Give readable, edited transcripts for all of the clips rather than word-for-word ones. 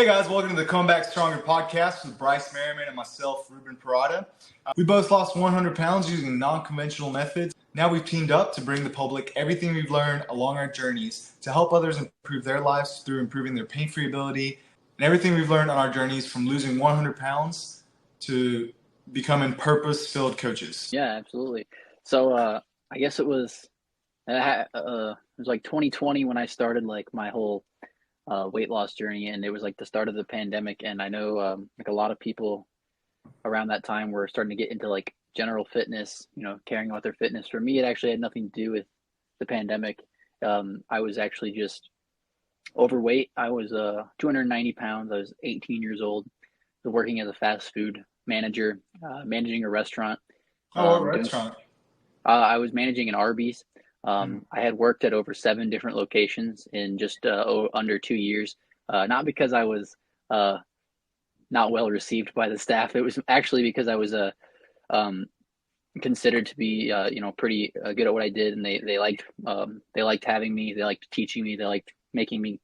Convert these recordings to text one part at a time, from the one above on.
Hey guys, welcome to the Come Back Stronger podcast with Bryce Merriman and myself, Ruben Parada. We both lost 100 pounds using non-conventional methods. Now we've teamed up to bring the public everything we've learned along our journeys to help others improve their lives through improving their pain-free ability and everything we've learned on our journeys from losing 100 pounds to becoming purpose-filled coaches. Yeah, absolutely. So I guess it was like 2020 when I started like my whole weight loss journey, and it was like the start of the pandemic. And I know like a lot of people around that time were starting to get into like general fitness, caring about their fitness. For me, it actually had nothing to do with the pandemic. I was actually just overweight. I was 290 pounds. I was 18 years old, working as a fast food manager, managing a restaurant. What restaurant? I was managing an Arby's. I had worked at over 7 different locations in just under 2 years. Not because I was not well received by the staff. It was actually because I was considered to be pretty good at what I did, and they liked having me. They liked teaching me. They liked making me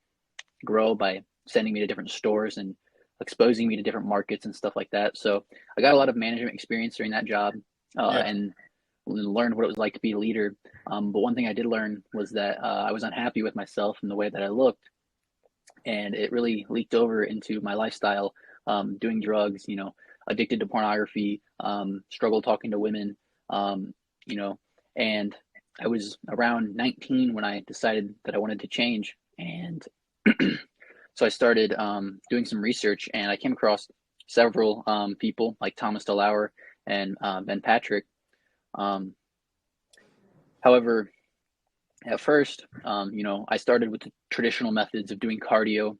grow by sending me to different stores and exposing me to different markets and stuff like that. So I got a lot of management experience during that job, and learned what it was like to be a leader. But one thing I did learn was that I was unhappy with myself and the way that I looked, and it really leaked over into my lifestyle, doing drugs, addicted to pornography, struggle talking to women, and I was around 19 when I decided that I wanted to change. And so I started doing some research, and I came across several people like Thomas DeLauer and Ben Patrick. However, at first, I started with the traditional methods of doing cardio,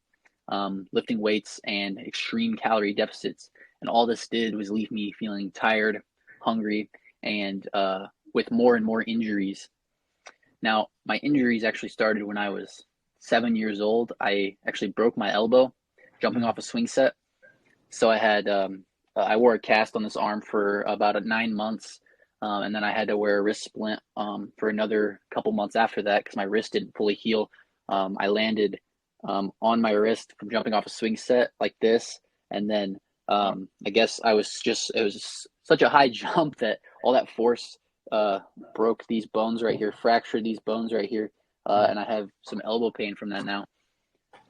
lifting weights, and extreme calorie deficits. And all this did was leave me feeling tired, hungry, and with more and more injuries. Now, my injuries actually started when I was 7 years old. I actually broke my elbow jumping off a swing set. So I wore a cast on this arm for about 9 months. And then I had to wear a wrist splint for another couple months after that because my wrist didn't fully heal. I landed on my wrist from jumping off a swing set like this. And then I guess it was such a high jump that all that force broke these bones right here, fractured these bones right here. And I have some elbow pain from that now.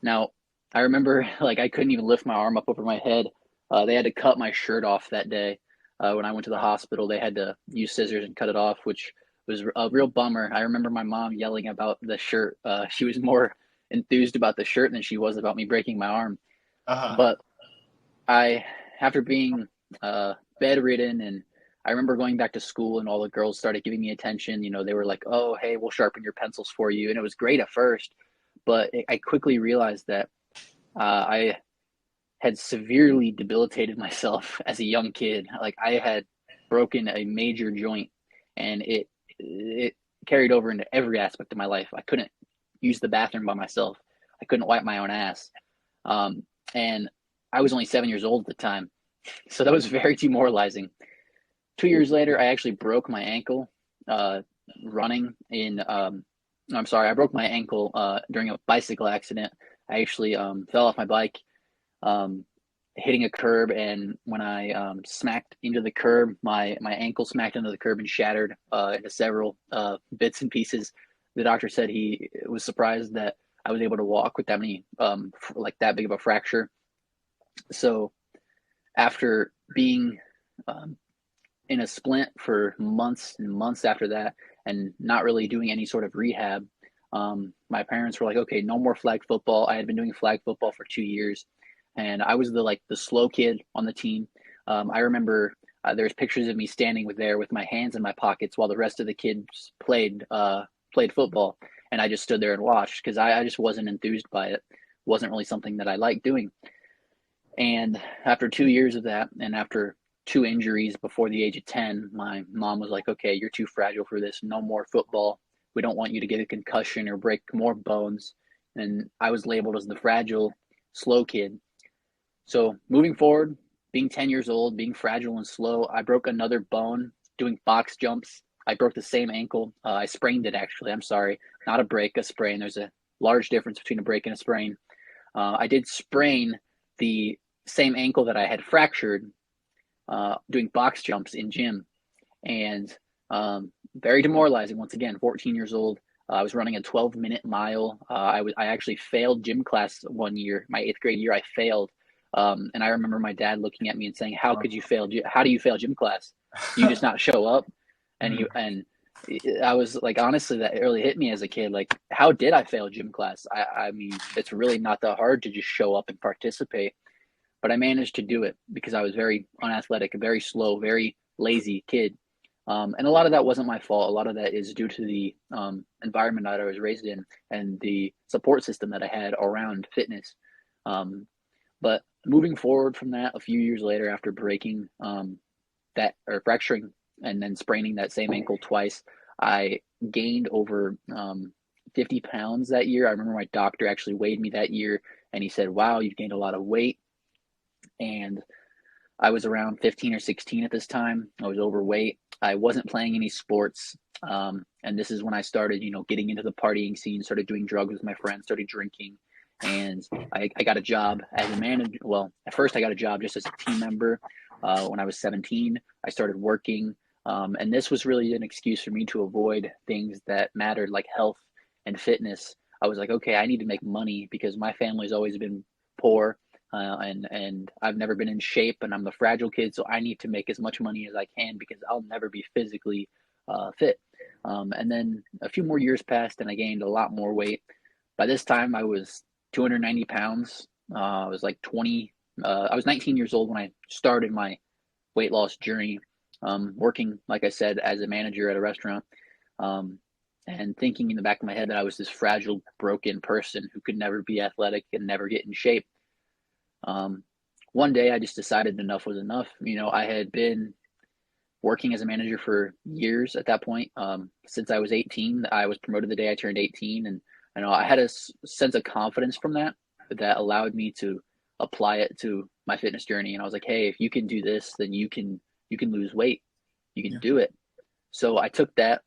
Now, I remember like I couldn't even lift my arm up over my head. They had to cut my shirt off that day. When I went to the hospital, they had to use scissors and cut it off, which was a real bummer. I remember my mom yelling about the shirt. She was more enthused about the shirt than she was about me breaking my arm. But after being bedridden, and I remember going back to school, and all the girls started giving me attention. They were like, "Oh, hey, we'll sharpen your pencils for you," and it was great at first. But I quickly realized that I had severely debilitated myself as a young kid. Like I had broken a major joint, and it carried over into every aspect of my life. I couldn't use the bathroom by myself. I couldn't wipe my own ass. And I was only 7 years old at the time. So that was very demoralizing. 2 years later, I actually broke my ankle running in, I broke my ankle during a bicycle accident. I actually fell off my bike, hitting a curb, and when I smacked into the curb, my ankle smacked into the curb and shattered into several bits and pieces. The doctor said he was surprised that I was able to walk with that many like that big of a fracture. So after being in a splint for months and months after that, and not really doing any sort of rehab, my parents were like, "Okay, no more flag football." I had been doing flag football for 2 years, and I was the slow kid on the team. I remember there's pictures of me standing there with my hands in my pockets while the rest of the kids played football, and I just stood there and watched because I just wasn't enthused by it. It wasn't really something that I liked doing. And after 2 years of that, and after 2 injuries before the age of 10, my mom was like, "Okay, you're too fragile for this. No more football. We don't want you to get a concussion or break more bones." And I was labeled as the fragile, slow kid. So moving forward, being 10 years old, being fragile and slow, I broke another bone doing box jumps. I broke the same ankle. I sprained it, actually. I'm sorry. Not a break, a sprain. There's a large difference between a break and a sprain. I did sprain the same ankle that I had fractured doing box jumps in gym. And very demoralizing. Once again, 14 years old. I was running a 12-minute mile. I actually failed gym class one year, my 8th grade year. I failed, and I remember my dad looking at me and saying, "How could you fail? How do you fail gym class? Do you just not show up?" And I was like, honestly, that really hit me as a kid. Like, how did I fail gym class? I mean, it's really not that hard to just show up and participate. But I managed to do it because I was very unathletic, a very slow, very lazy kid. And a lot of that wasn't my fault. A lot of that is due to the environment that I was raised in and the support system that I had around fitness. But moving forward from that, a few years later, after breaking that or fracturing and then spraining that same ankle twice, I gained over 50 pounds that year. I remember my doctor actually weighed me that year, and he said, "Wow, you've gained a lot of weight." And I was around 15 or 16 at this time. I was overweight. I wasn't playing any sports. And this is when I started, getting into the partying scene, started doing drugs with my friends, started drinking. And I got a job as a manager. Well, at first I got a job just as a team member. When I was 17, I started working. And this was really an excuse for me to avoid things that mattered, like health and fitness. I was like, okay, I need to make money because my family's always been poor. And I've never been in shape, and I'm the fragile kid, so I need to make as much money as I can because I'll never be physically fit. And then a few more years passed, and I gained a lot more weight. By this time, I was 290 pounds. I was like 20. I was 19 years old when I started my weight loss journey, working, like I said, as a manager at a restaurant, and thinking in the back of my head that I was this fragile, broken person who could never be athletic and never get in shape. One day I just decided enough was enough. I had been working as a manager for years at that point. Since I was 18, I was promoted the day I turned 18. And I had a sense of confidence from that allowed me to apply it to my fitness journey. And I was like, hey, if you can do this, then you can lose weight. You can do it. So I took that,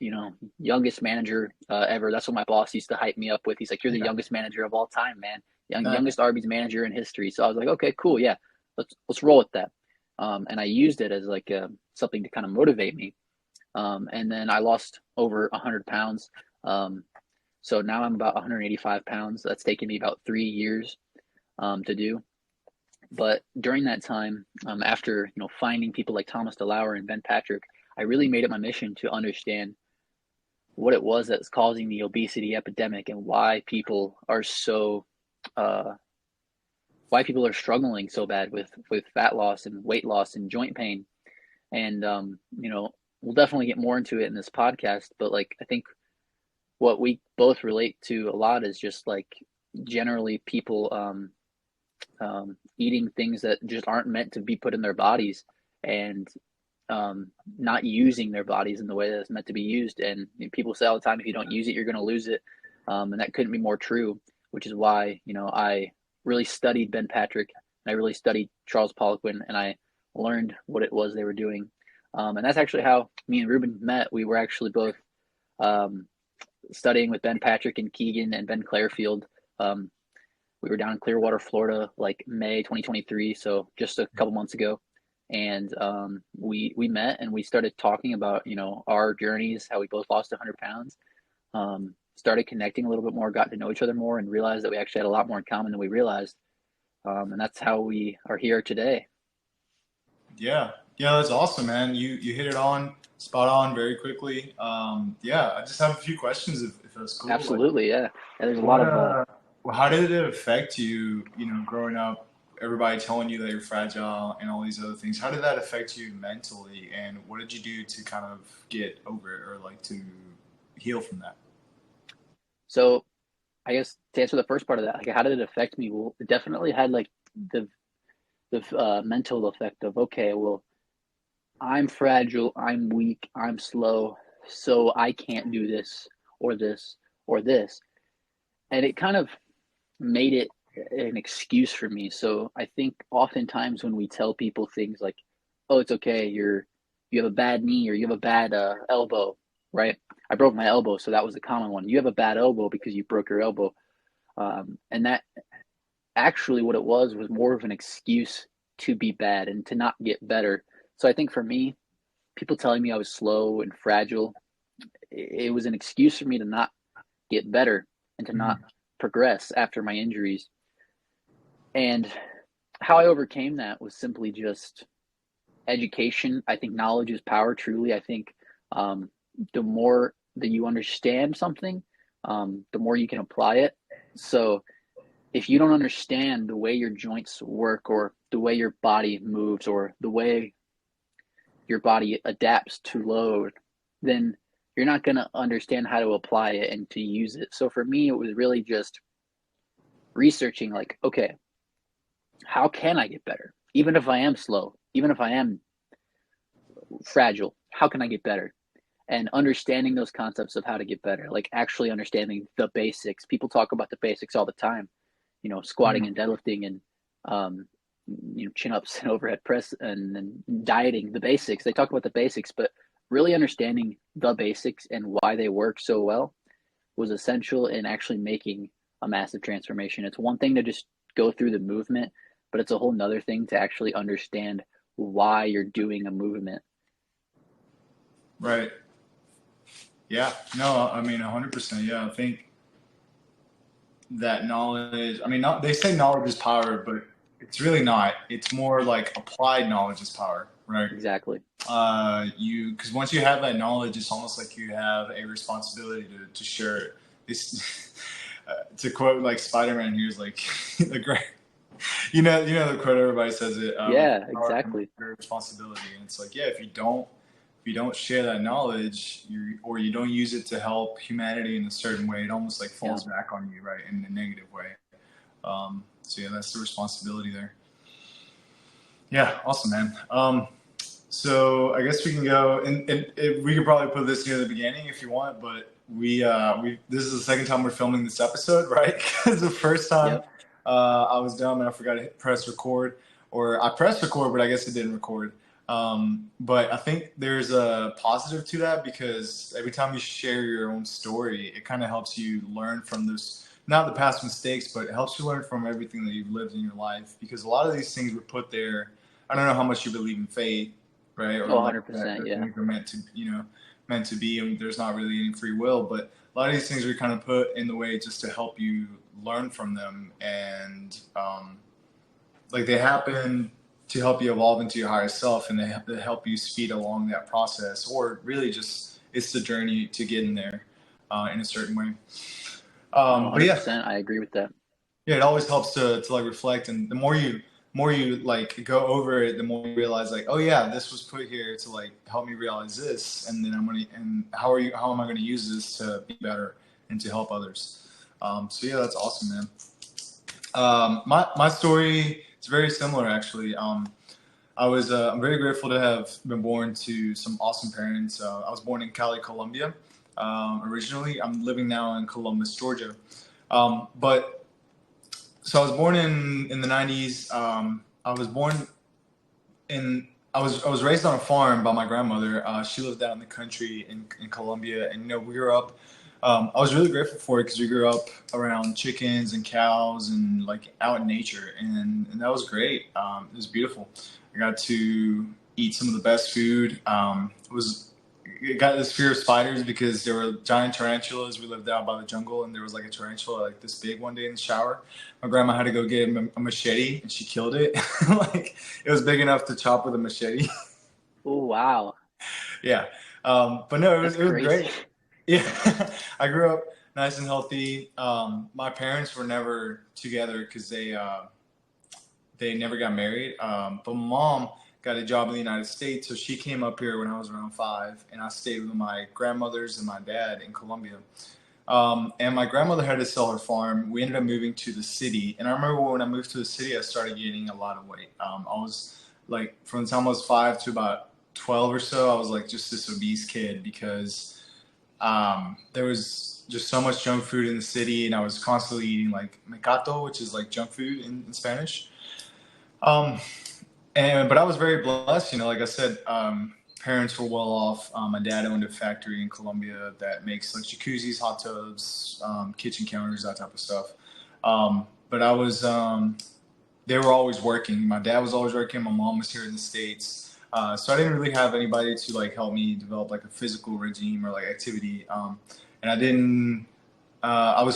youngest manager ever. That's what my boss used to hype me up with. He's like, you're the youngest manager of all time, man. Youngest Arby's manager in history. So I was like, okay, cool. Yeah, let's roll with that. And I used it as like something to kind of motivate me. And then I lost over 100 pounds. So now I'm about 185 pounds. That's taken me about 3 years to do. But during that time, after finding people like Thomas DeLauer and Ben Patrick, I really made it my mission to understand what it was that's causing the obesity epidemic and why people are struggling so bad with fat loss and weight loss and joint pain. And we'll definitely get more into it in this podcast, but like I think what we both relate to a lot is just like generally people eating things that just aren't meant to be put in their bodies and not using their bodies in the way that it's meant to be used. And people say all the time, if you don't use it, you're going to lose it. And that couldn't be more true, which is why, I really studied Ben Patrick and I really studied Charles Poliquin, and I learned what it was they were doing. And that's actually how me and Ruben met. We were actually both studying with Ben Patrick and Keegan and Ben Clarefield. We were down in Clearwater, Florida, like May 2023, so just a couple months ago. And we met and we started talking about, our journeys, how we both lost 100 pounds, started connecting a little bit more, got to know each other more, and realized that we actually had a lot more in common than we realized. And that's how we are here today. Yeah, that's awesome, man. You hit it on spot on very quickly. I just have a few questions if that's cool. Absolutely, yeah. There's a lot of. How did it affect you? Growing up, everybody telling you that you're fragile and all these other things. How did that affect you mentally, and what did you do to kind of get over it or like to heal from that? So, I guess to answer the first part of that, like how did it affect me? Well, it definitely had like the mental effect of, okay, well, I'm fragile, I'm weak, I'm slow, so I can't do this or this or this. And it kind of made it an excuse for me. So I think oftentimes when we tell people things like, oh, it's okay, you have a bad knee or you have a bad elbow, right? I broke my elbow, so that was a common one. You have a bad elbow because you broke your elbow. And that actually what it was more of an excuse to be bad and to not get better. So I think for me, people telling me I was slow and fragile, it was an excuse for me to not get better and to not progress after my injuries. And how I overcame that was simply just education. I think knowledge is power, truly. I think the more that you understand something, the more you can apply it. So if you don't understand the way your joints work or the way your body moves or the way your body adapts to load, then you're not going to understand how to apply it and to use it. So for me, it was really just researching like, okay, how can I get better? Even if I am slow, even if I am fragile, how can I get better? And understanding those concepts of how to get better, like actually understanding the basics. People talk about the basics all the time, squatting and deadlifting and chin ups and overhead press and dieting, the basics. They talk about the basics, but really understanding the basics and why they work so well was essential in actually making a massive transformation. It's one thing to just go through the movement, but it's a whole nother thing to actually understand why you're doing a movement. Right. Yeah. No, I mean, 100%. Yeah. I think that knowledge, they say knowledge is power, but it's really not. It's more like applied knowledge is power, right? Exactly. Because once you have that knowledge, it's almost like you have a responsibility to share it. This, to quote like Spider-Man, here's like the great, the quote everybody says it. Yeah, exactly. Responsibility, and it's like, yeah, if you don't share that knowledge, you don't use it to help humanity in a certain way, it almost like falls back on you, right, in a negative way. So yeah, that's the responsibility there. Yeah, awesome, man. So I guess we can go, and we could probably put this near the beginning if you want, but we this is the second time we're filming this episode, right? Because the first time I was dumb and I forgot to press record, or I pressed record, but I guess it didn't record. But I think there's a positive to that, because every time you share your own story, it kind of helps you learn from those, not the past mistakes, but it helps you learn from everything that you've lived in your life, because a lot of these things were put there. I don't know how much you believe in fate, right? Or 100%, yeah. Things are meant to be, and there's not really any free will, but a lot of these things are kind of put in the way just to help you learn from them, and like they happen to help you evolve into your higher self, and they help you speed along that process, or really just it's the journey to getting there in a certain way. 100%, but yeah, I agree with that. Yeah, it always helps to like reflect, and the more you like go over it, the more you realize like, oh yeah, this was put here to like help me realize this, and then how am I going to use this to be better and to help others. So yeah, that's awesome, man. My story is very similar, actually. I'm very grateful to have been born to some awesome parents. I was born in Cali, Colombia. Originally, I'm living now in Columbus, Georgia. But so I was born in the 90s. I was raised on a farm by my grandmother. She lived out in the country in Colombia, and we grew up. I was really grateful for it, because we grew up around chickens and cows and like out in nature, and that was great. It was beautiful. I got to eat some of the best food. I got this fear of spiders because there were giant tarantulas. We lived out by the jungle, and there was like a tarantula like this big one day in the shower. My grandma had to go get a machete, and she killed it. Like it was big enough to chop with a machete. Oh, wow. Yeah. But no, it was crazy. great. Yeah. I grew up nice and healthy. My parents were never together because they never got married. But mom got a job in the United States, so she came up here when I was around 5, and I stayed with my grandmothers and my dad in Colombia. And my grandmother had to sell her farm. We ended up moving to the city, and I remember when I moved to the city, I started gaining a lot of weight. I was like, from the time I was 5 to about 12 or so, I was like just this obese kid, because there was just so much junk food in the city, and I was constantly eating like mecato, which is like junk food in Spanish. But I was very blessed, like I said, parents were well off. My dad owned a factory in Colombia that makes like jacuzzis, hot tubs, kitchen counters, that type of stuff. but I was they were always working. My dad was always working. My mom was here in the States. So I didn't really have anybody to like help me develop like a physical regime or like activity. And I didn't. I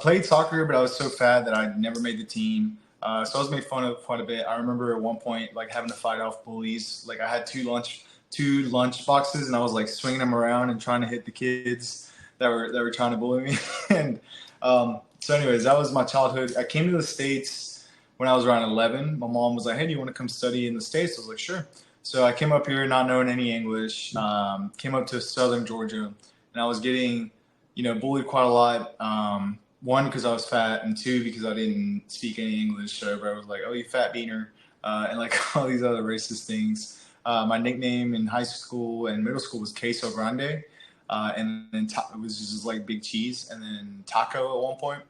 played soccer, but I was so fat that I never made the team. So I was made fun of quite a bit. I remember at one point like having to fight off bullies. Like I had two lunch boxes, and I was like swinging them around and trying to hit the kids that were trying to bully me. And so, anyways, that was my childhood. I came to the States when I was around 11. My mom was like, "Hey, do you want to come study in the States?" I was like, "Sure." So I came up here not knowing any English. Came up to Southern Georgia, and I was getting, bullied quite a lot. One, because I was fat, and two, because I didn't speak any English. So everybody was like, "Oh, you fat beaner," and like all these other racist things. My nickname in high school and middle school was Queso Grande, and then it was just like big cheese, and then taco at one point.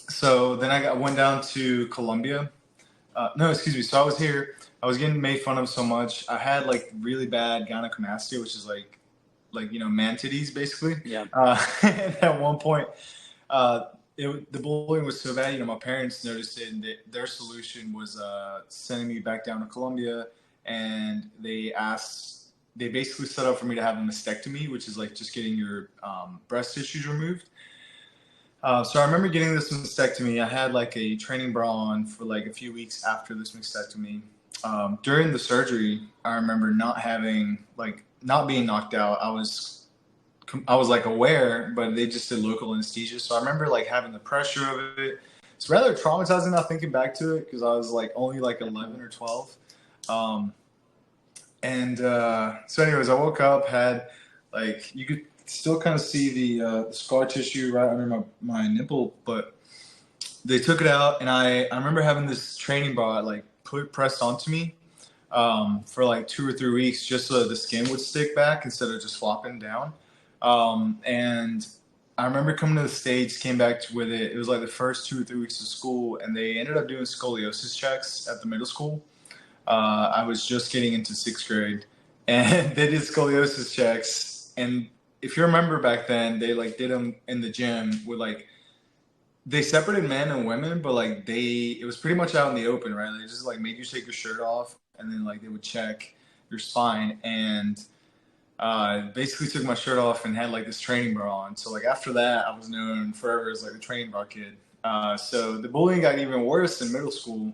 So then went down to Colombia. No, excuse me. So I was here. I was getting made fun of so much. I had like really bad gynecomastia, which is like man titties basically. Yeah. And at one point, the bullying was so bad. My parents noticed it, and their solution was sending me back down to Colombia, and they basically set up for me to have a mastectomy, which is like just getting your breast tissues removed. So I remember getting this mastectomy. I had like a training bra on for like a few weeks after this mastectomy. During the surgery, I remember not being knocked out. I was like aware, but they just did local anesthesia. So I remember like having the pressure of it. It's rather traumatizing now thinking back to it, because I was like only like 11 or 12. So anyways, I woke up, had like, you could still kind of see the scar tissue right under my nipple, but they took it out, and I remember having this training bra like pressed onto me for like 2 or 3 weeks, just so that the skin would stick back instead of just flopping down. And I remember coming to the States, came back with it. It was like the first 2 or 3 weeks of school, and they ended up doing scoliosis checks at the middle school. I was just getting into 6th grade, and they did scoliosis checks. And if you remember back then, they like did them in the gym with like, they separated men and women, but like it was pretty much out in the open, right? They just like made you take your shirt off, and then like they would check your spine, and basically took my shirt off and had like this training bra on. So like after that, I was known forever as like the training bra kid. So the bullying got even worse in middle school.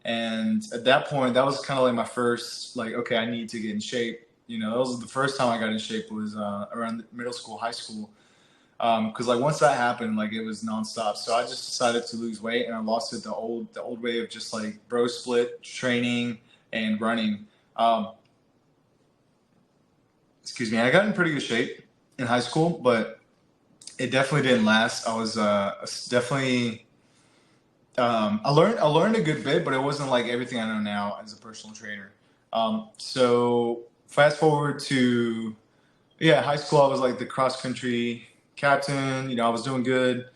And at that point, that was kind of like my first, like, okay, I need to get in shape. That was the first time I got in shape, was around middle school, high school. Because like once that happened, like it was nonstop. So I just decided to lose weight, and I lost it the old way of just like bro split training and running. Excuse me. I got in pretty good shape in high school, but it definitely didn't last. I was definitely. I learned a good bit, but it wasn't like everything I know now as a personal trainer. So fast forward to high school. I was like the cross country captain. I was doing good.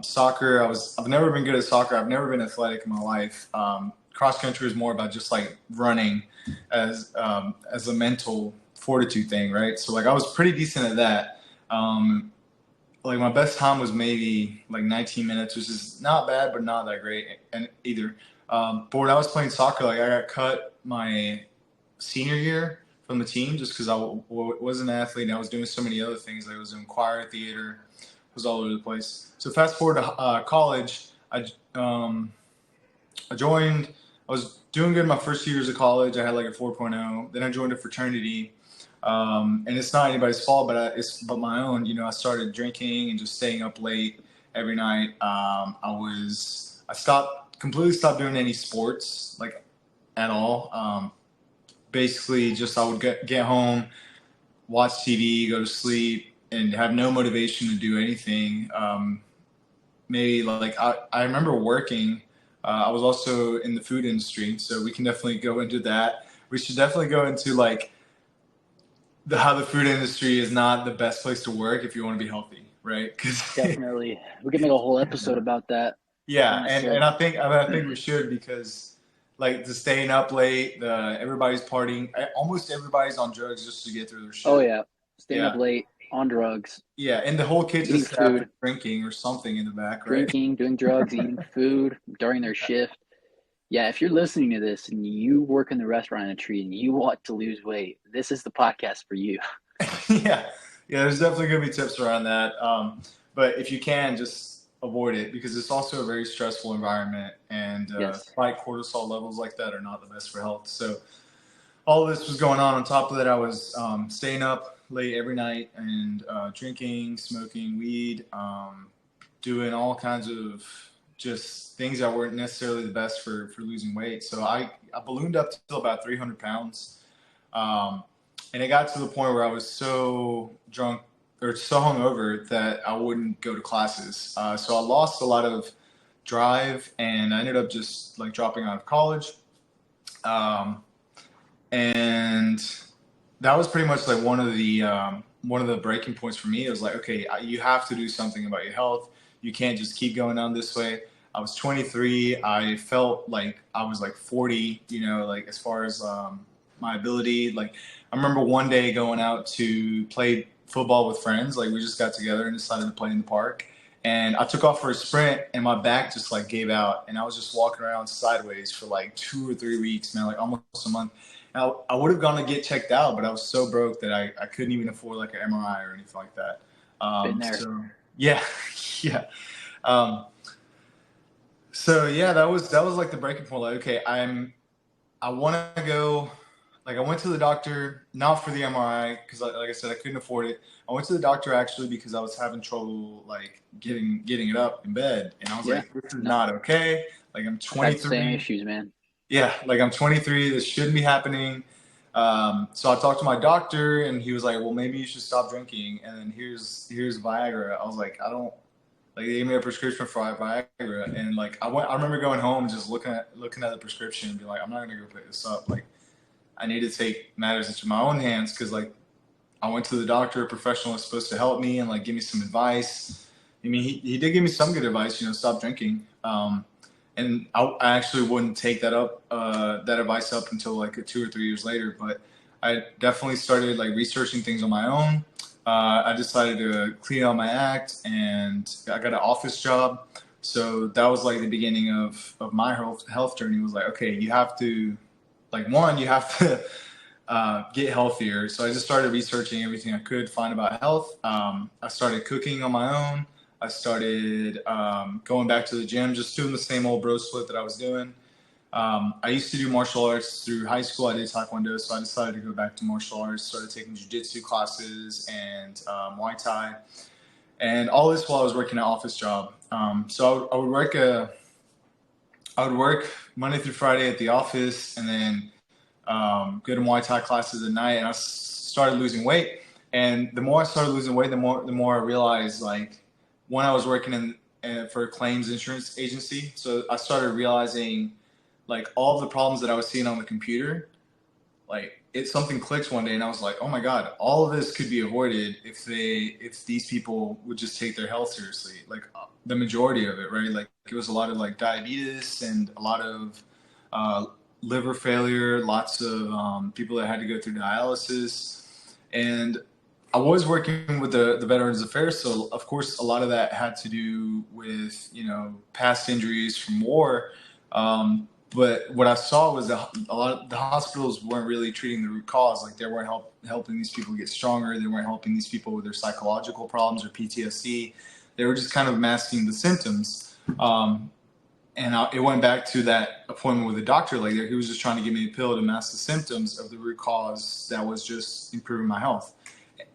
Soccer. I've never been good at soccer. I've never been athletic in my life. Cross country is more about just like running as a mental fortitude thing, right? So like I was pretty decent at that. Like my best time was maybe like 19 minutes, which is not bad, but not that great and either. But when I was playing soccer, like I got cut my senior year from the team just because I was an athlete, and I was doing so many other things. Like I was in choir, theater, was all over the place. So fast forward to college, I joined. I was doing good my first 2 years of college. I had like a 4.0. Then I joined a fraternity. And it's not anybody's fault, but it's my own. I started drinking and just staying up late every night. I completely stopped doing any sports, like at all. Basically, just I would get home, watch TV, go to sleep, and have no motivation to do anything. Maybe like I remember working. I was also in the food industry, so we can definitely go into that. We should definitely go into like how the food industry is not the best place to work if you want to be healthy, right? Definitely, we could make a whole episode about that. Yeah, and I think we should, because like the staying up late, everybody's partying, almost everybody's on drugs just to get through their shit. Oh yeah, staying up late. on drugs, Yeah, and the whole kitchen eating staff is food, drinking or something in the back, right? drinking, doing drugs, eating food during their shift. Yeah, if you're listening to this and you work in the restaurant industry and you want to lose weight, this is the podcast for you. Yeah, yeah. There's definitely gonna be tips around that. But if you can, just avoid it because it's also a very stressful environment, and Yes. high cortisol levels like that are not the best for health. So all of this was going on. On top of that, I was staying up late every night and drinking, smoking weed, doing all kinds of just things that weren't necessarily the best for losing weight. So I ballooned up to about 300 pounds. And it got to the point where I was so drunk or so hungover that I wouldn't go to classes. So I lost a lot of drive, and I ended up just like dropping out of college. And that was pretty much like one of the breaking points for me. It was like, okay, you have to do something about your health. You can't just keep going on this way. I was 23. I felt like I was like 40, like as far as my ability. Like I remember one day going out to play football with friends. Like we just got together and decided to play in the park. And I took off for a sprint and my back just like gave out. And I was just walking around sideways for like 2 or 3 weeks, man, like almost a month. Now, I would have gone to get checked out, but I was so broke that I couldn't even afford like an MRI or anything like that. Been there. So yeah, yeah. Um, so yeah, that was like the breaking point. Like, okay, I want to go. Like I went to the doctor not for the MRI because, like I said, I couldn't afford it. I went to the doctor actually because I was having trouble like getting it up in bed, and I was like, this is not okay. Like I'm 23. Same issues, man. Yeah, like I'm 23. This shouldn't be happening. So I talked to my doctor, and he was like, "Well, maybe you should stop drinking." And then here's Viagra. I was like, I don't like. They gave me a prescription for Viagra, and like I remember going home and just looking at the prescription and being like, I'm not gonna go pick this up. Like I need to take matters into my own hands because like I went to the doctor. A professional was supposed to help me and like give me some advice. I mean, he did give me some good advice. Stop drinking. And I actually wouldn't take that advice up until like 2 or 3 years later. But I definitely started like researching things on my own. I decided to clean out my act, and I got an office job. So that was like the beginning of my health journey. Was like, okay, you have to, like, one, you have to get healthier. So I just started researching everything I could find about health. I started cooking on my own. I started going back to the gym, just doing the same old bro split that I was doing. I used to do martial arts through high school. I did Taekwondo, so I decided to go back to martial arts, started taking jiu-jitsu classes and Muay Thai. And all this while I was working an office job. So I would work Monday through Friday at the office, and then go to Muay Thai classes at night. And I started losing weight. And the more I started losing weight, the more I realized, like, when I was working for a claims insurance agency, so I started realizing like all the problems that I was seeing on the computer, like something clicked one day, and I was like, oh my God, all of this could be avoided if these people would just take their health seriously. Like the majority of it, right? Like it was a lot of like diabetes and a lot of liver failure, lots of people that had to go through dialysis, and I was working with the Veterans Affairs, so of course a lot of that had to do with past injuries from war. But what I saw was that a lot of the hospitals weren't really treating the root cause. Like they weren't helping these people get stronger. They weren't helping these people with their psychological problems or PTSD. They were just kind of masking the symptoms. It went back to that appointment with the doctor. Like he was just trying to give me a pill to mask the symptoms of the root cause that was just improving my health.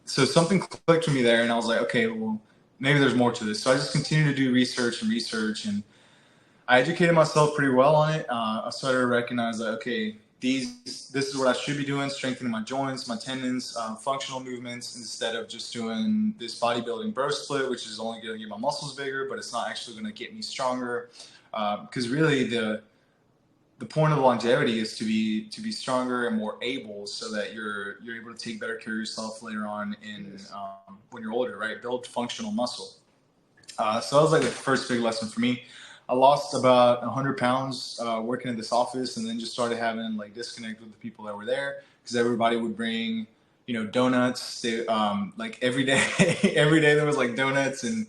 So something clicked for me there, and I was like, okay, well, maybe there's more to this. So I just continued to do research, and I educated myself pretty well on it. I started to recognize that, okay, this is what I should be doing, strengthening my joints, my tendons, functional movements, instead of just doing this bodybuilding bro split, which is only going to get my muscles bigger, but it's not actually going to get me stronger. Because really the point of longevity is to be stronger and more able, so that you're able to take better care of yourself later on when you're older, right? Build functional muscle. So that was like the first big lesson for me. I lost about 100 pounds working in this office, and then just started having like disconnect with the people that were there, because everybody would bring donuts. They, like every day, every day there was like donuts and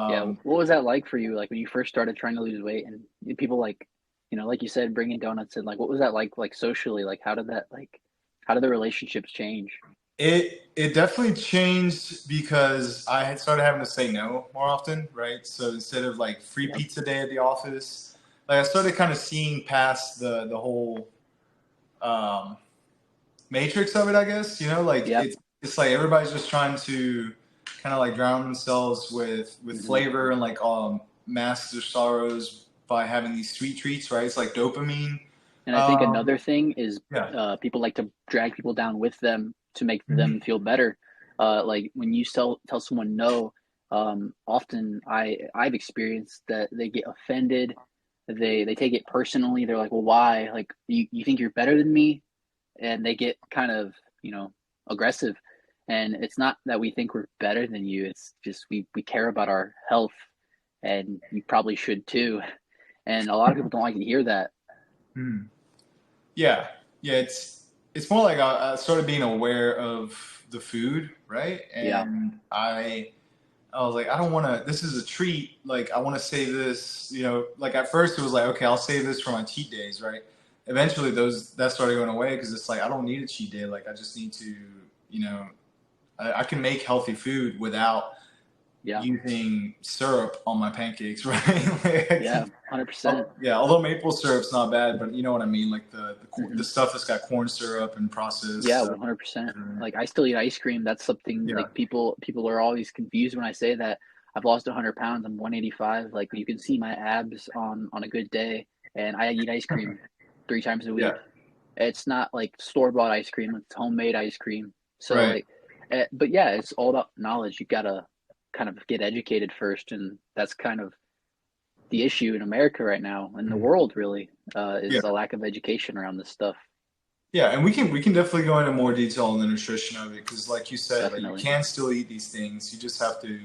Yeah, um, what was that like for you? Like when you first started trying to lose weight and people like, like you said, bringing donuts in, like what was that like socially? Like how did the relationships change? it definitely changed because I had started having to say no more often, right? So instead of like free Yep. pizza day at the office, like I started kind of seeing past the whole um, matrix of it, I guess. Like Yep. it's like everybody's just trying to kind of like drown themselves with Hmm. flavor and like mask their sorrows by having these sweet treats, right? It's like dopamine. And I think Um, another thing is yeah. people like to drag people down with them to make them Mhm. feel better. Like when you tell someone no, often I've experienced that they get offended. They take it personally. They're like, well, why? Like you think you're better than me? And they get kind of aggressive. And it's not that we think we're better than you. It's just we care about our health, and you probably should too. And a lot of people don't like to hear that. Mhm. Yeah, yeah. It's more like I started being aware of the food, right? Yeah. And I was like, I don't want to. This is a treat. Like I want to save this. Like at first it was like, okay, I'll save this for my cheat days, right? Eventually that started going away because it's like I don't need a cheat day. Like I just need to, you know, I can make healthy food without Yeah. using syrup on my pancakes, right? Like I Yeah, can, 100%. yeah, although maple syrup's not bad, but you know what I mean, like the Hmm. stuff that's got corn syrup and processed Yeah, stuff. 100%. Like I still eat ice cream. That's something Yeah, like people are always confused when I say that I've lost 100 pounds. I'm 185. Like you can see my abs on a good day, and I eat ice cream 3 times a yeah, week. It's not like store-bought ice cream, it's homemade ice cream. So right. like but yeah, it's all about knowledge. You gotta kind of get educated first, and that's kind of the issue in America right now, in the Mhm. world really, Yeah, is a lack of education around this stuff. yeah, and we can definitely go into more detail on the nutrition of it because, like you said, like you Definitely. can still eat these things. You just have to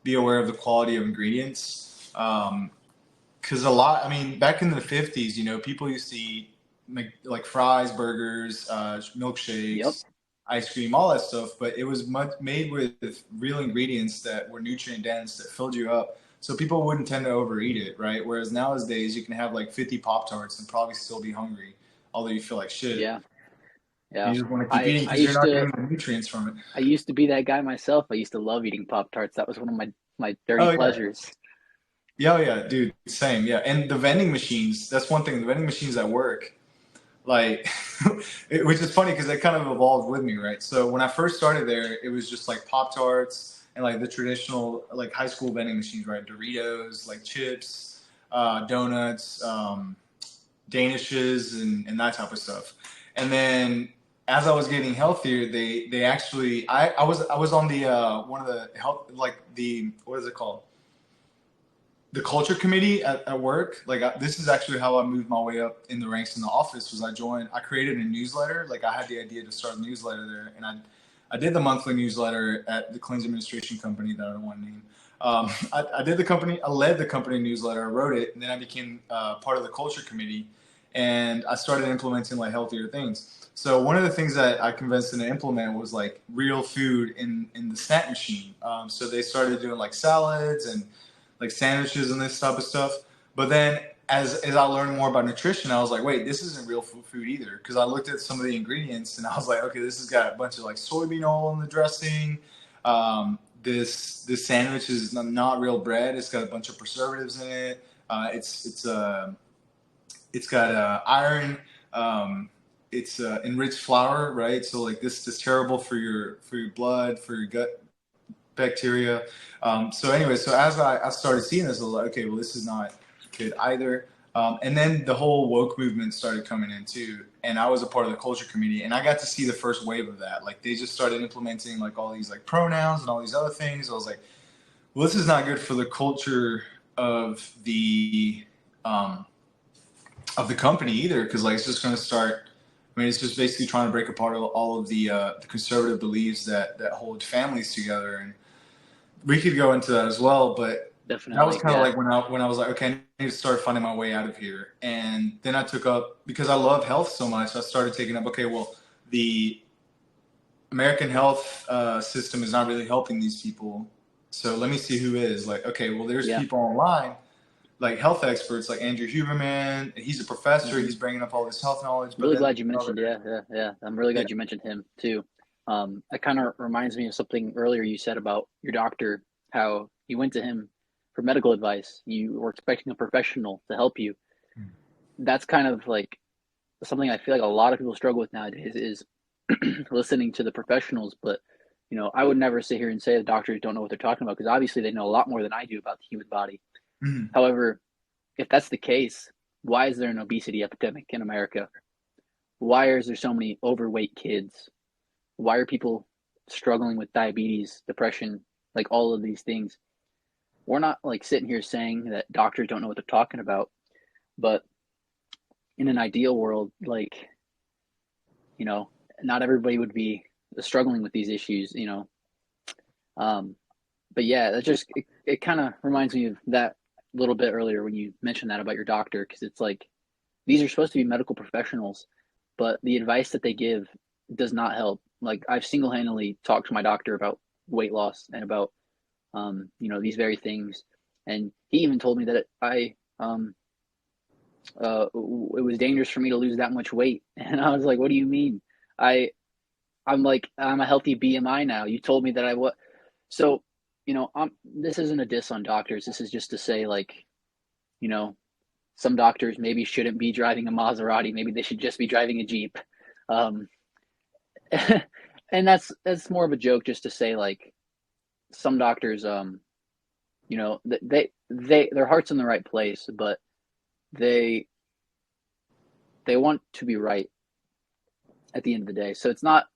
be aware of the quality of ingredients. Because a lot, I mean, back in the 50s, people used to eat like fries, burgers, Yep. milkshakes, ice cream, all that stuff, but it was made with real ingredients that were nutrient dense that filled you up. So people wouldn't tend to overeat it, right? Whereas nowadays you can have like 50 Pop Tarts and probably still be hungry, although you feel like shit. Yeah. Yeah. You just want to keep I eating I because you're used not to getting the nutrients from it. I used to be that guy myself. I used to love eating Pop Tarts. That was one of my dirty Oh yeah. pleasures. Yeah, oh, yeah, dude, same. Yeah. And the vending machines, that's one thing. The vending machines at work, like which is funny because they kind of evolved with me, right? So when I first started there, it was just like Pop Tarts and like the traditional like high school vending machines, right? Doritos, like chips, donuts, danishes, and that type of stuff. And then as I was getting healthier, they actually I was on the one of the health, like the, what is it called, the culture committee at work. Like this is actually how I moved my way up in the ranks in the office. Was I created a newsletter. Like I had the idea to start a newsletter there, and I did the monthly newsletter at the claims administration company that I don't want to name. I did the company. I led the company newsletter. I wrote it, and then I became part of the culture committee, and I started implementing like healthier things. So one of the things that I convinced them to implement was like real food in the snack machine. So they started doing like salads and like sandwiches and this type of stuff. But then as I learned more about nutrition, I was like, wait, this isn't real food either. Because I looked at some of the ingredients and I was like, okay, this has got a bunch of like soybean oil in the dressing. This sandwich is not real bread. It's got a bunch of preservatives in it. It's got iron. It's enriched flour, right? So like this is terrible for your blood, for your gut bacteria. So anyway, so as I started seeing this, I was like, okay, well, this is not good either. And then the whole woke movement started coming in too. And I was a part of the culture committee, and I got to see the first wave of that. Like they just started implementing like all these like pronouns and all these other things. I was like, well, this is not good for the culture of um, the company either, because like it's just going to start. I mean, it's just basically trying to break apart all of the conservative beliefs that hold families together. And we could go into that as well, but that was Definitely. kind of Yeah. like when I was like, okay, I need to start finding my way out of here. And then I took up, because I love health so much, I started taking up, okay, well, the American health system is not really helping these people. So let me see who is. Like, okay, well, there's Yeah. people online, like health experts, like Andrew Huberman. He's a professor. He's bringing up all this health knowledge. But Really then glad you mentioned, yeah. I'm really yeah, glad you mentioned him too. That kind of reminds me of something earlier you said about your doctor, how you went to him for medical advice. You were expecting a professional to help you. That's kind of like something I feel like a lot of people struggle with nowadays is listening to the professionals. But I would never sit here and say the doctors don't know what they're talking about because obviously they know a lot more than I do about the human body. Mhm. However, if that's the case, why is there an obesity epidemic in America? Why is there so many overweight kids? Why are people struggling with diabetes, depression, like all of these things? We're not like sitting here saying that doctors don't know what they're talking about, but in an ideal world, like, you know, not everybody would be struggling with these issues. Um, but yeah, that just it kind of reminds me of that little bit earlier when you mentioned that about your doctor, because it's like these are supposed to be medical professionals, but the advice that they give does not help. Like I've single-handedly talked to my doctor about weight loss and about these very things, and he even told me that it was dangerous for me to lose that much weight, and I was like, "What do you mean? I I'm like I'm a healthy BMI now. You told me that I was." So, this isn't a diss on doctors. This is just to say, like, you know, some doctors maybe shouldn't be driving a Maserati. Maybe they should just be driving a Jeep. Um, and that's more of a joke, just to say, like, some doctors, their heart's in the right place, but they they want to be right at the end of the day. So it's not.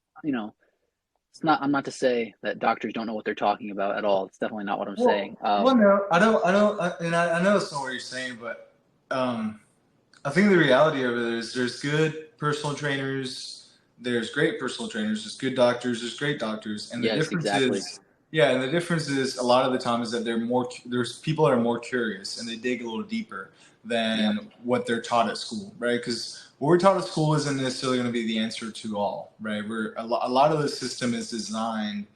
I'm not to say that doctors don't know what they're talking about at all. It's definitely not what I'm saying. Well, no, I know that's not what you're saying, but I think the reality of it is there's good personal trainers, there's great personal trainers, there's good doctors, there's great doctors, and the Yes, difference exactly. is, yeah, and the difference is a lot of the time is that there's people that are more curious and they dig a little deeper Yep. than what they're taught at school, right? Because what we're taught at school isn't necessarily going to be the answer to all, right? A lot of the system is designed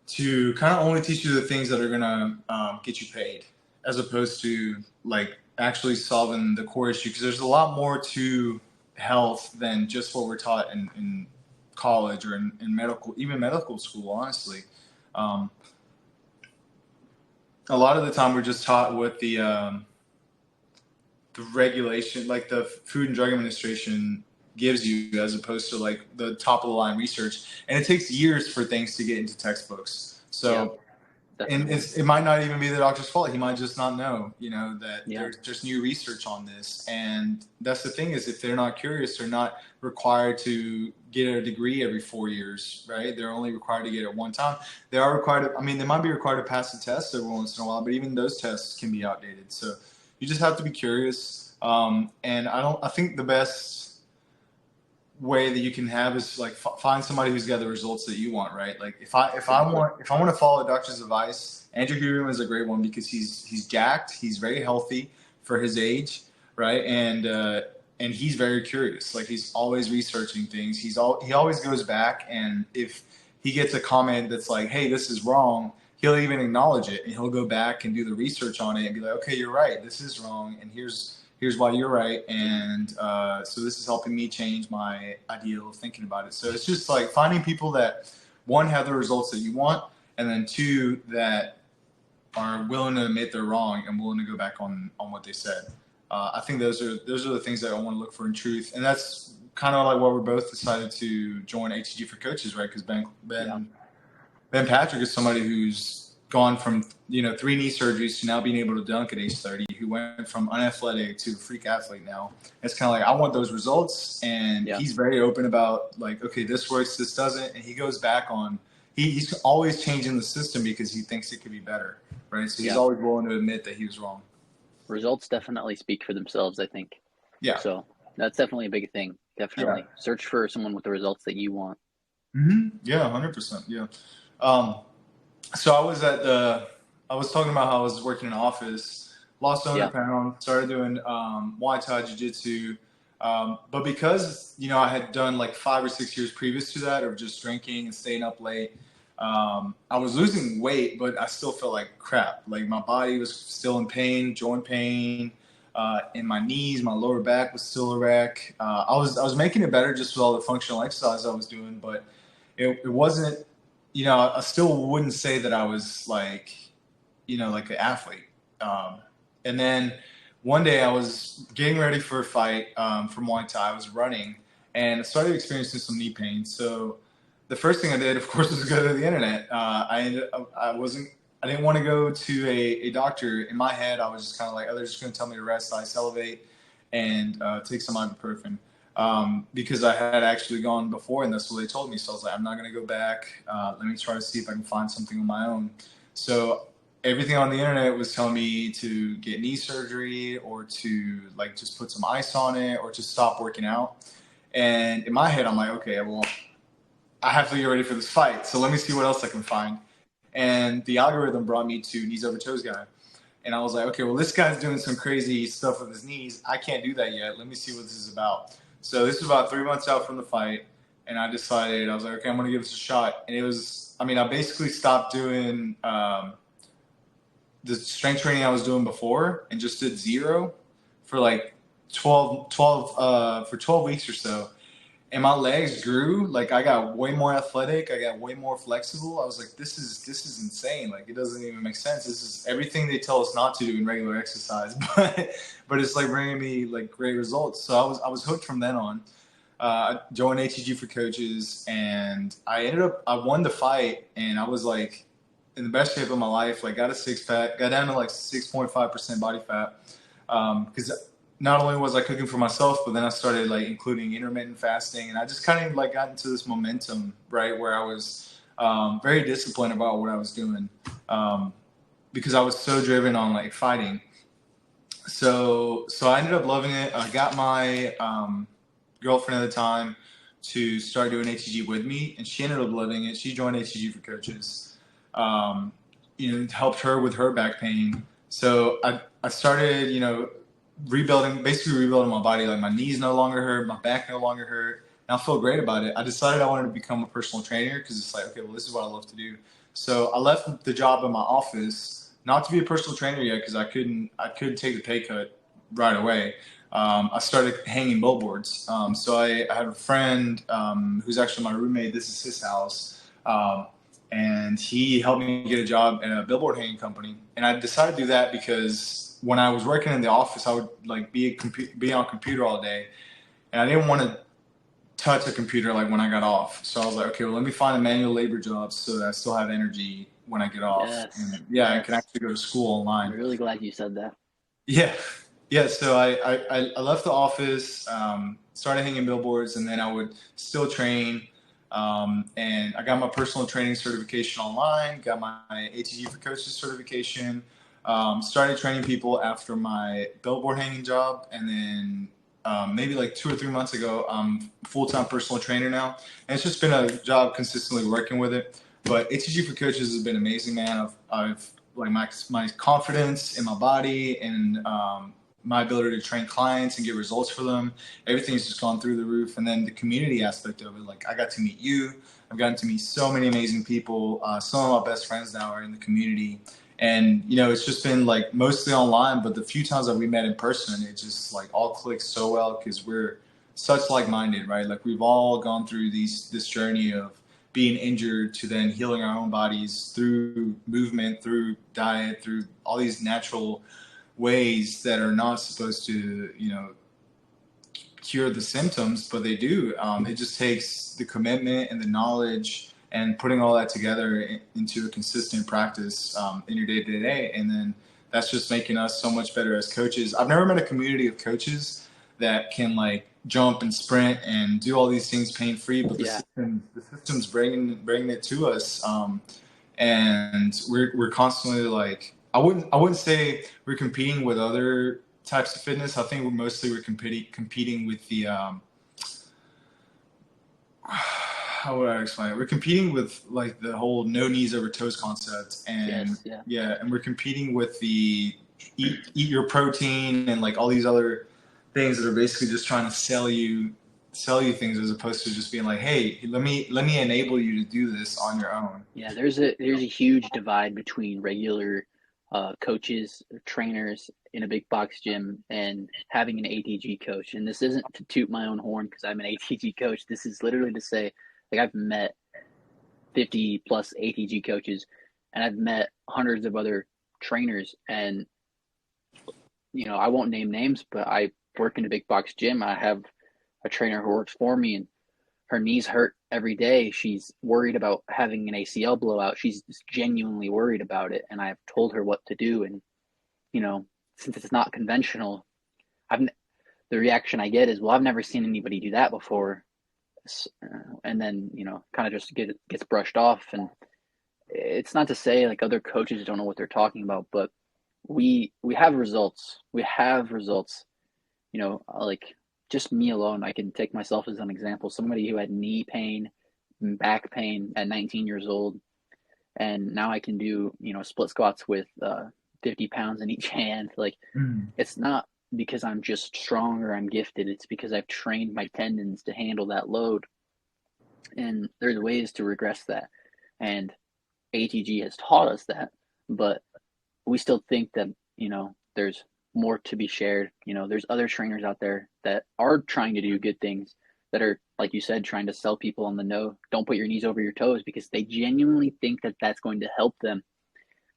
to kind of only teach you the things that are going to get you paid, as opposed to like actually solving the core issue. Because there's a lot more to health than just what we're taught in college or in medical, even medical school. Honestly, um, a lot of the time we're just taught what the regulation, like the Food and Drug Administration gives you, as opposed to like the top of the line research. And it takes years for things to get into textbooks. Yep. So and Definitely. it might not even be the doctor's fault. He might just not know, that Yeah. there's just new research on this. And that's the thing is, if they're not curious, they're not required to get a degree every 4 years, right? They're only required to get it one time. They are required to, I mean, they might be required to pass a test every once in a while, but even those tests can be outdated. So you just have to be curious. And I think the best way that you can have is like find somebody who's got the results that you want, right? Like Exactly. if I want to follow a doctor's advice, Andrew Huberman is a great one because he's jacked, he's very healthy for his age, right? And he's very curious. Like he's always researching things. He always goes back, and if he gets a comment that's like, "Hey, this is wrong," he'll even acknowledge it, and he'll go back and do the research on it and be like, "Okay, you're right. This is wrong, and here's why you're right." And so this is helping me change my idea of thinking about it. So it's just like finding people that, one, have the results that you want, and then two, that are willing to admit they're wrong and willing to go back on what they said. I think those are the things that I want to look for in truth, and that's kind of like why we're both decided to join HTG for Coaches, right? Because Yeah. Ben Patrick is somebody who's gone from three knee surgeries to now being able to dunk at age 30. Who went from unathletic to a freak athlete now. It's kind of like I want those results, and Yeah. he's very open about like, okay, this works, this doesn't, and he goes back on. He's always changing the system because he thinks it could be better, right? So he's Yeah. always willing to admit that he was wrong. Results definitely speak for themselves, I think. Yeah, So that's definitely a big thing. yeah, Definitely search for someone with the results that you want. yeah, 100%. Yeah. Um, So I was talking about how I was working in an office, lost Yeah. 100 pounds, started doing Muay Thai Jiu Jitsu, But because, I had done like 5 or 6 years previous to that of just drinking and staying up late, I was losing weight, but I still felt like crap. Like my body was still in pain, joint pain, in my knees, my lower back was still a wreck. I was making it better just with all the functional exercise I was doing, but it wasn't, I still wouldn't say that I was like, like an athlete. And then one day I was getting ready for a fight for Muay Thai. I was running and I started experiencing some knee pain. So the first thing I did, of course, was go to the internet. I didn't want to go to a doctor. In my head, I was just kind of like, oh, they're just going to tell me to rest, ice elevate, and take some ibuprofen. Because I had actually gone before and that's what they told me. So I was like, I'm not going to go back. Let me try to see if I can find something on my own. So everything on the internet was telling me to get knee surgery or to like just put some ice on it or to stop working out. And in my head, I'm like, okay, well, I have to get ready for this fight. So let me see what else I can find. And the algorithm brought me to Knees Over Toes guy. And I was like, okay, well, this guy's doing some crazy stuff with his knees. I can't do that yet. Let me see what this is about. So this was about 3 months out from the fight. And I decided, I was like, okay, I'm going to give this a shot. And it was, I basically stopped doing the strength training I was doing before and just did zero for like 12 weeks or so. And my legs grew. Like I got way more athletic. I got way more flexible. I was like, this is insane. Like it doesn't even make sense. This is everything they tell us not to do in regular exercise, but it's like bringing me like great results. So I was hooked from then on. I joined ATG for Coaches, and I won the fight, and I was like in the best shape of my life. Like got a six pack, got down to like 6.5% body fat. Because not only was I cooking for myself, but then I started like including intermittent fasting, and I just kind of like got into this momentum, right, where I was very disciplined about what I was doing, because I was so driven on like fighting. So I ended up loving it. I got my girlfriend at the time to start doing ATG with me, and she ended up loving it. She joined ATG for Coaches. Helped her with her back pain. So I started, basically rebuilding my body. Like my knees no longer hurt, my back no longer hurt, and I feel great about it. I decided I wanted to become a personal trainer because it's like, okay, well, this is what I love to do. So I left the job in my office, not to be a personal trainer yet because I couldn't take the pay cut right away. I started hanging billboards. So I had a friend who's actually my roommate. This is his house. And he helped me get a job at a billboard hanging company. And I decided to do that because when I was working in the office, I would like be on computer all day, and I didn't want to touch a computer like when I got off. So I was like, okay, well, let me find a manual labor job so that I still have energy when I get off. Yes. And yeah, yes. I can actually go to school online. I'm really glad you said that. Yeah. Yeah. So I left the office, started hanging billboards, and then I would still train. And I got my personal training certification online, got my ATG for Coaches certification, started training people after my billboard hanging job. And then maybe like 2 or 3 months ago, I'm full-time personal trainer now. And it's just been a job consistently working with it. But ATG for Coaches has been amazing, man. I've like my confidence in my body and my ability to train clients and get results for them, everything's just gone through the roof. And then the community aspect of it, like I got to meet you. I've gotten to meet so many amazing people. Some of my best friends now are in the community. And, it's just been like mostly online, but the few times that we met in person, it just like all clicks so well because we're such like-minded, right? Like we've all gone through this journey of being injured to then healing our own bodies through movement, through diet, through all these natural ways that are not supposed to, cure the symptoms, but they do. It just takes the commitment and the knowledge and putting all that together into a consistent practice in your day-to-day. And then that's just making us so much better as coaches. I've never met a community of coaches that can like jump and sprint and do all these things pain-free, but the system's bringing it to us. And we're constantly like, I wouldn't say we're competing with other types of fitness. I think we're competing with the how would I explain it? We're competing with like the whole no knees over toes concept, and and we're competing with the eat your protein and like all these other things that are basically just trying to sell you things, as opposed to just being like, hey, let me enable you to do this on your own. Yeah, there's a huge divide between regular coaches, trainers in a big box gym, and having an ATG coach. And this isn't to toot my own horn because I'm an ATG coach. This is literally to say, like, I've met 50 plus ATG coaches, and I've met hundreds of other trainers. And I won't name names, but I work in a big box gym. I have a trainer who works for me, and her knees hurt every day. She's worried about having an ACL blowout. She's genuinely worried about it, and I've told her what to do. And since it's not conventional, I've the reaction I get is, well, I've never seen anybody do that before, and then kind of just gets brushed off. And it's not to say like other coaches don't know what they're talking about, but we have results. We have results. Like just me alone, I can take myself as an example. Somebody who had knee pain, back pain at 19 years old, and now I can do split squats with 50 pounds in each hand. Like, it's not because I'm just strong or I'm gifted. It's because I've trained my tendons to handle that load. And there's ways to regress that. And ATG has taught us that, but we still think that, there's more to be shared. There's other trainers out there that are trying to do good things, that are, like you said, trying to sell people on the no, don't put your knees over your toes, because they genuinely think that that's going to help them.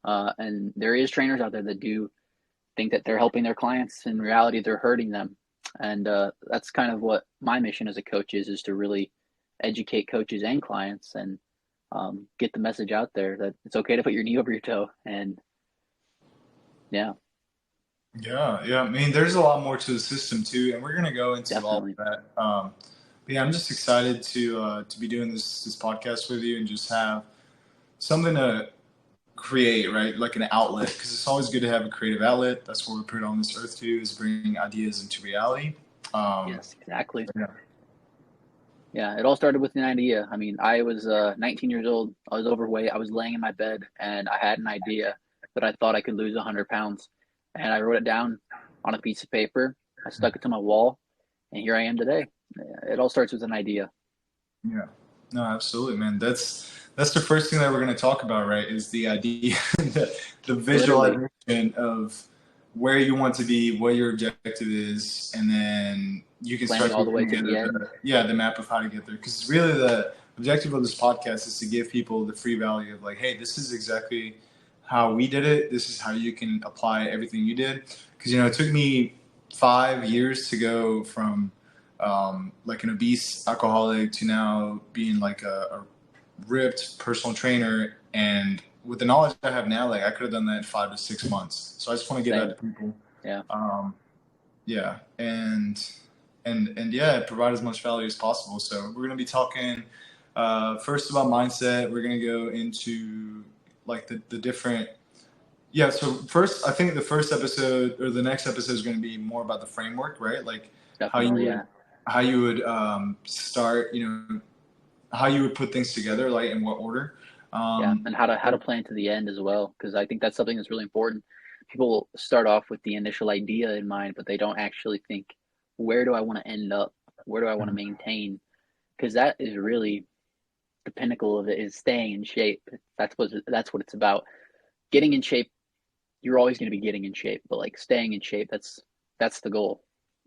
And there is trainers out there that do think that they're helping their clients. In reality, they're hurting them. And that's kind of what my mission as a coach is to really educate coaches and clients, and get the message out there that it's okay to put your knee over your toe. And yeah. Yeah. I mean, there's a lot more to the system too, and we're gonna go into Definitely. all of that. But yeah, I'm just excited to be doing this podcast with you and just have something to create, right? Like an outlet, because it's always good to have a creative outlet. That's what we're put on this earth to do, is bring ideas into reality. Yes, exactly. Yeah. Yeah, it all started with an idea. I mean, I was 19 years old. I was overweight. I was laying in my bed, and I had an idea that I thought I could lose 100 pounds. And I wrote it down on a piece of paper. I stuck it to my wall, and here I am today. It all starts with an idea. Yeah. No, absolutely, man. That's the first thing that we're going to talk about, right? Is the idea, the Literally. visualization of where you want to be, what your objective is, and then you can Planning start all the way putting to the together end. the map of how to get there. Because really, the objective of this podcast is to give people the free value of like, hey, this is exactly how we did it. This is how you can apply everything you did. Because it took me 5 years to go from like an obese alcoholic to now being like a ripped personal trainer. And with the knowledge I have now, like I could have done that in 5 to 6 months. So I just want to give that to people. Yeah. Yeah. And yeah, provide as much value as possible. So we're going to be talking first about mindset. We're going to go into like the different. Yeah. So first, I think the first episode or the next episode is going to be more about the framework, right? Like Definitely, how you would start, how you would put things together, like in what order. yeah, and how to plan to the end as well, because I think that's something that's really important. People start off with the initial idea in mind, but they don't actually think, where do I want to end up? Where do I want to maintain? Because that is really the pinnacle of it, is staying in shape. That's what it's about. Getting in shape, you're always going to be getting in shape, but like staying in shape, that's the goal,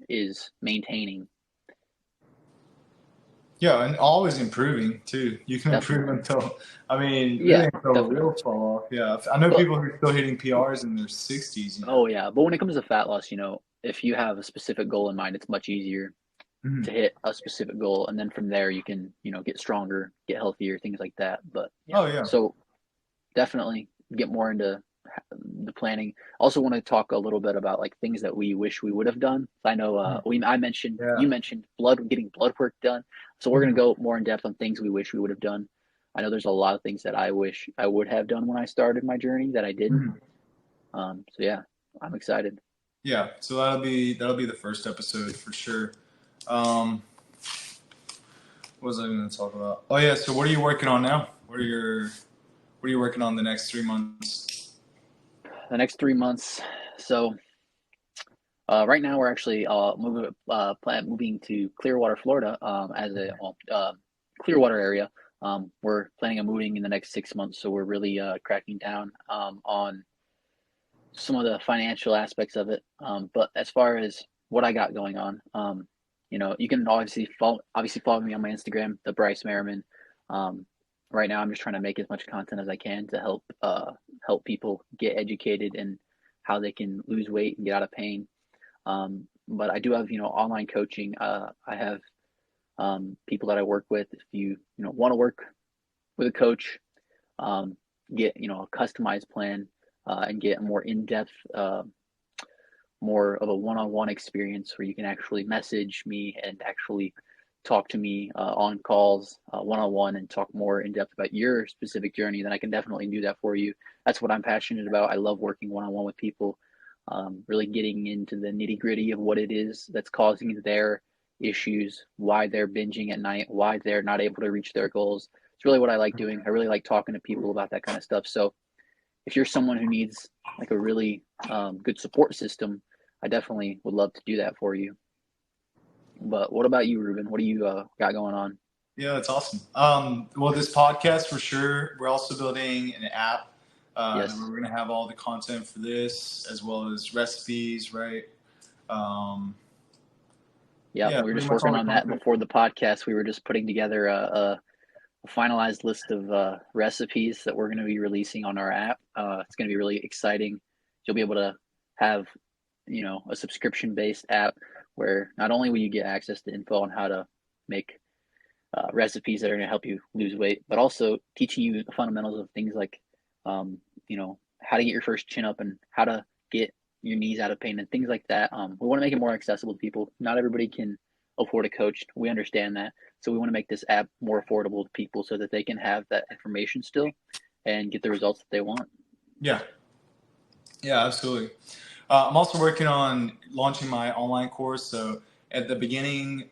is maintaining. Yeah, and always improving too. You can improve Definitely. until, I mean, really Yeah, until the definitely. wheels fall off. Yeah, I know But people who are still hitting PRs in their 60s. oh yeah, but when it comes to fat loss, if you have a specific goal in mind, it's much easier to Mhm. hit a specific goal, and then from there you can, get stronger, get healthier, things like that. But yeah, Oh yeah. so definitely get more into the planning. Also want to talk a little bit about like things that we wish we would have done. I know Yeah. you mentioned getting blood work done. So we're gonna Mhm. go more in depth on things we wish we would have done. I know there's a lot of things that I wish I would have done when I started my journey that I didn't. Mhm. So yeah, I'm excited. Yeah, so that'll be the first episode for sure. Um, what was I going to talk about? Oh yeah, so what are you working on now? What are you working on the next 3 months? The next 3 months. So Right now, we're actually moving to Clearwater, Florida, as a Clearwater area. We're planning on moving in the next 6 months, so we're really cracking down on some of the financial aspects of it. But as far as what I got going on, you can obviously follow me on my Instagram, the Bryce Merriman. Right now, I'm just trying to make as much content as I can to help people get educated in how they can lose weight and get out of pain. But I do have online coaching. I have people that I work with. If you want to work with a coach, um, get a customized plan, and get a more in-depth, more of a one-on-one experience where you can actually message me and actually talk to me on calls, one-on-one, and talk more in depth about your specific journey, then I can definitely do that for you. That's what I'm passionate about. I love working one-on-one with people, really getting into the nitty-gritty of what it is that's causing their issues, why they're binging at night, why they're not able to reach their goals. It's really what I like doing. I really like talking to people about that kind of stuff. So if you're someone who needs like a really good support system, I definitely would love to do that for you. But what about you, Ruben? What do you got going on? Yeah, that's awesome. Well, this podcast for sure. We're also building an app that Yes. we're going to have all the content for this, as well as recipes, right? Um, Yeah, yeah, we were pretty just much all working the on that content. before the podcast. We were just putting together a finalized list of recipes that we're going to be releasing on our app. It's going to be really exciting. You'll be able to have, a subscription-based app where not only will you get access to info on how to make recipes that are going to help you lose weight, but also teaching you the fundamentals of things like, how to get your first chin up and how to get your knees out of pain and things like that. We want to make it more accessible to people. Not everybody can afford a coach. We understand that. So we want to make this app more affordable to people so that they can have that information still and get the results that they want. Yeah, yeah, absolutely. I'm also working on launching my online course. So at the beginning,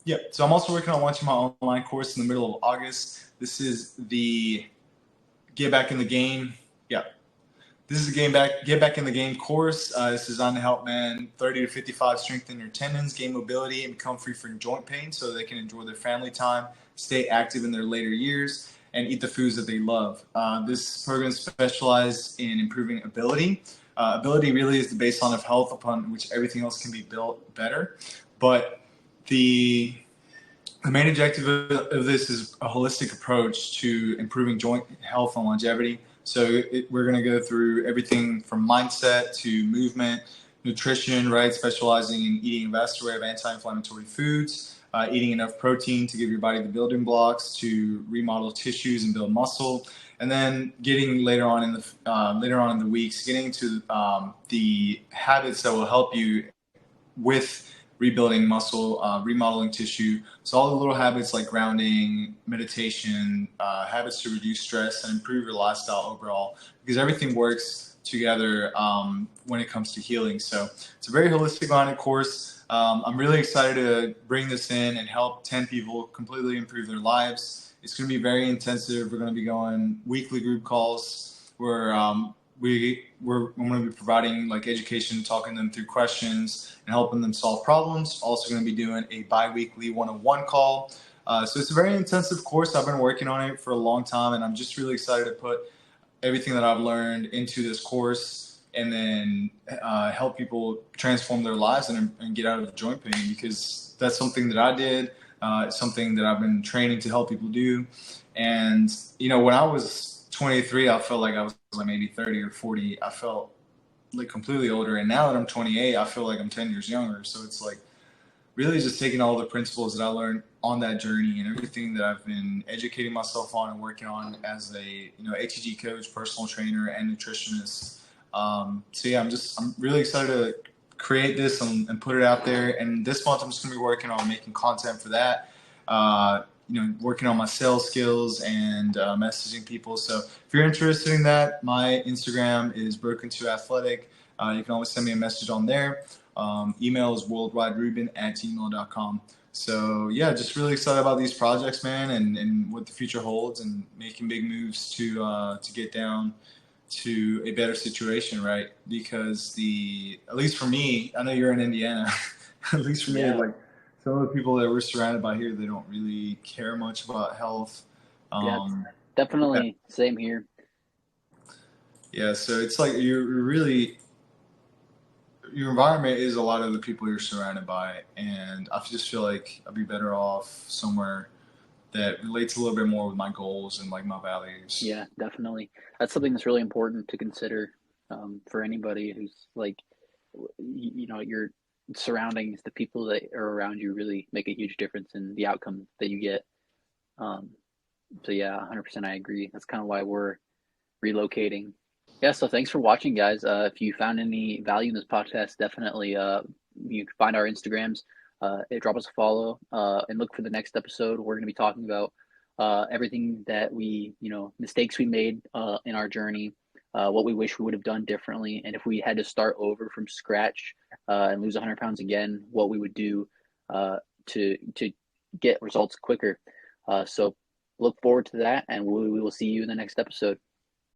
yeah. So I'm also working on launching my online course in the middle of August. This is the Get Back in the Game. Yeah, this is a Get Back in the Game course. It's designed to help men 30 to 55 strengthen their tendons, gain mobility, and become free from joint pain so they can enjoy their family time, stay active in their later years, and eat the foods that they love. This program specializes in improving ability. Ability really is the baseline of health upon which everything else can be built better. But the main objective of this is a holistic approach to improving joint health and longevity. So we're going to go through everything from mindset to movement, nutrition, right? Specializing in eating a vast array of anti-inflammatory foods, eating enough protein to give your body the building blocks to remodel tissues and build muscle, and then getting later on in the weeks, getting to the habits that will help you with rebuilding muscle, remodeling tissue. So all the little habits like grounding, meditation, habits to reduce stress and improve your lifestyle overall, because everything works together when it comes to healing. So it's a very holistic minded course. I'm really excited to bring this in and help 10 people completely improve their lives. It's going to be very intensive. We're going to be going weekly group calls where we're going to be providing like education, talking them through questions and helping them solve problems. Also going to be doing a bi-weekly one-on-one call. So it's a very intensive course. I've been working on it for a long time, and I'm just really excited to put everything that I've learned into this course and then help people transform their lives and get out of joint pain, because that's something that I did. It's something that I've been training to help people do. And, when I was 23, I felt like I was like maybe 30 or 40. I felt like completely older. And now that I'm 28, I feel like I'm 10 years younger. So it's like really just taking all the principles that I learned on that journey and everything that I've been educating myself on and working on as a HEG coach, personal trainer, and nutritionist. So yeah, I'm really excited to create this and put it out there. And this month I'm just gonna be working on making content for that. Working on my sales skills and messaging people. So if you're interested in that, my Instagram is broken2athletic. You can always send me a message on there. Email is worldwideruben@gmail.com. So yeah, just really excited about these projects, man, and what the future holds, and making big moves to get down to a better situation, right? Because at least for me, I know you're in Indiana. At least for me, Yeah. like some of the people that we're surrounded by here, they don't really care much about health. Yeah, it's Um, yeah, definitely same here. yeah. So it's like you're really your environment is a lot of the people you're surrounded by, and I just feel like I'd be better off somewhere that relates a little bit more with my goals and like my values. Yeah, definitely. That's something that's really important to consider for anybody who's like, your surroundings, the people that are around you really make a huge difference in the outcome that you get. Um, so yeah, 100% I agree. That's kind of why we're relocating. Yeah, so thanks for watching, guys. If you found any value in this podcast, definitely you can find our Instagrams, drop us a follow, and look for the next episode. We're going to be talking about everything that mistakes we made in our journey, what we wish we would have done differently, and if we had to start over from scratch and lose 100 pounds again, what we would do to get results quicker. So look forward to that, and we will see you in the next episode.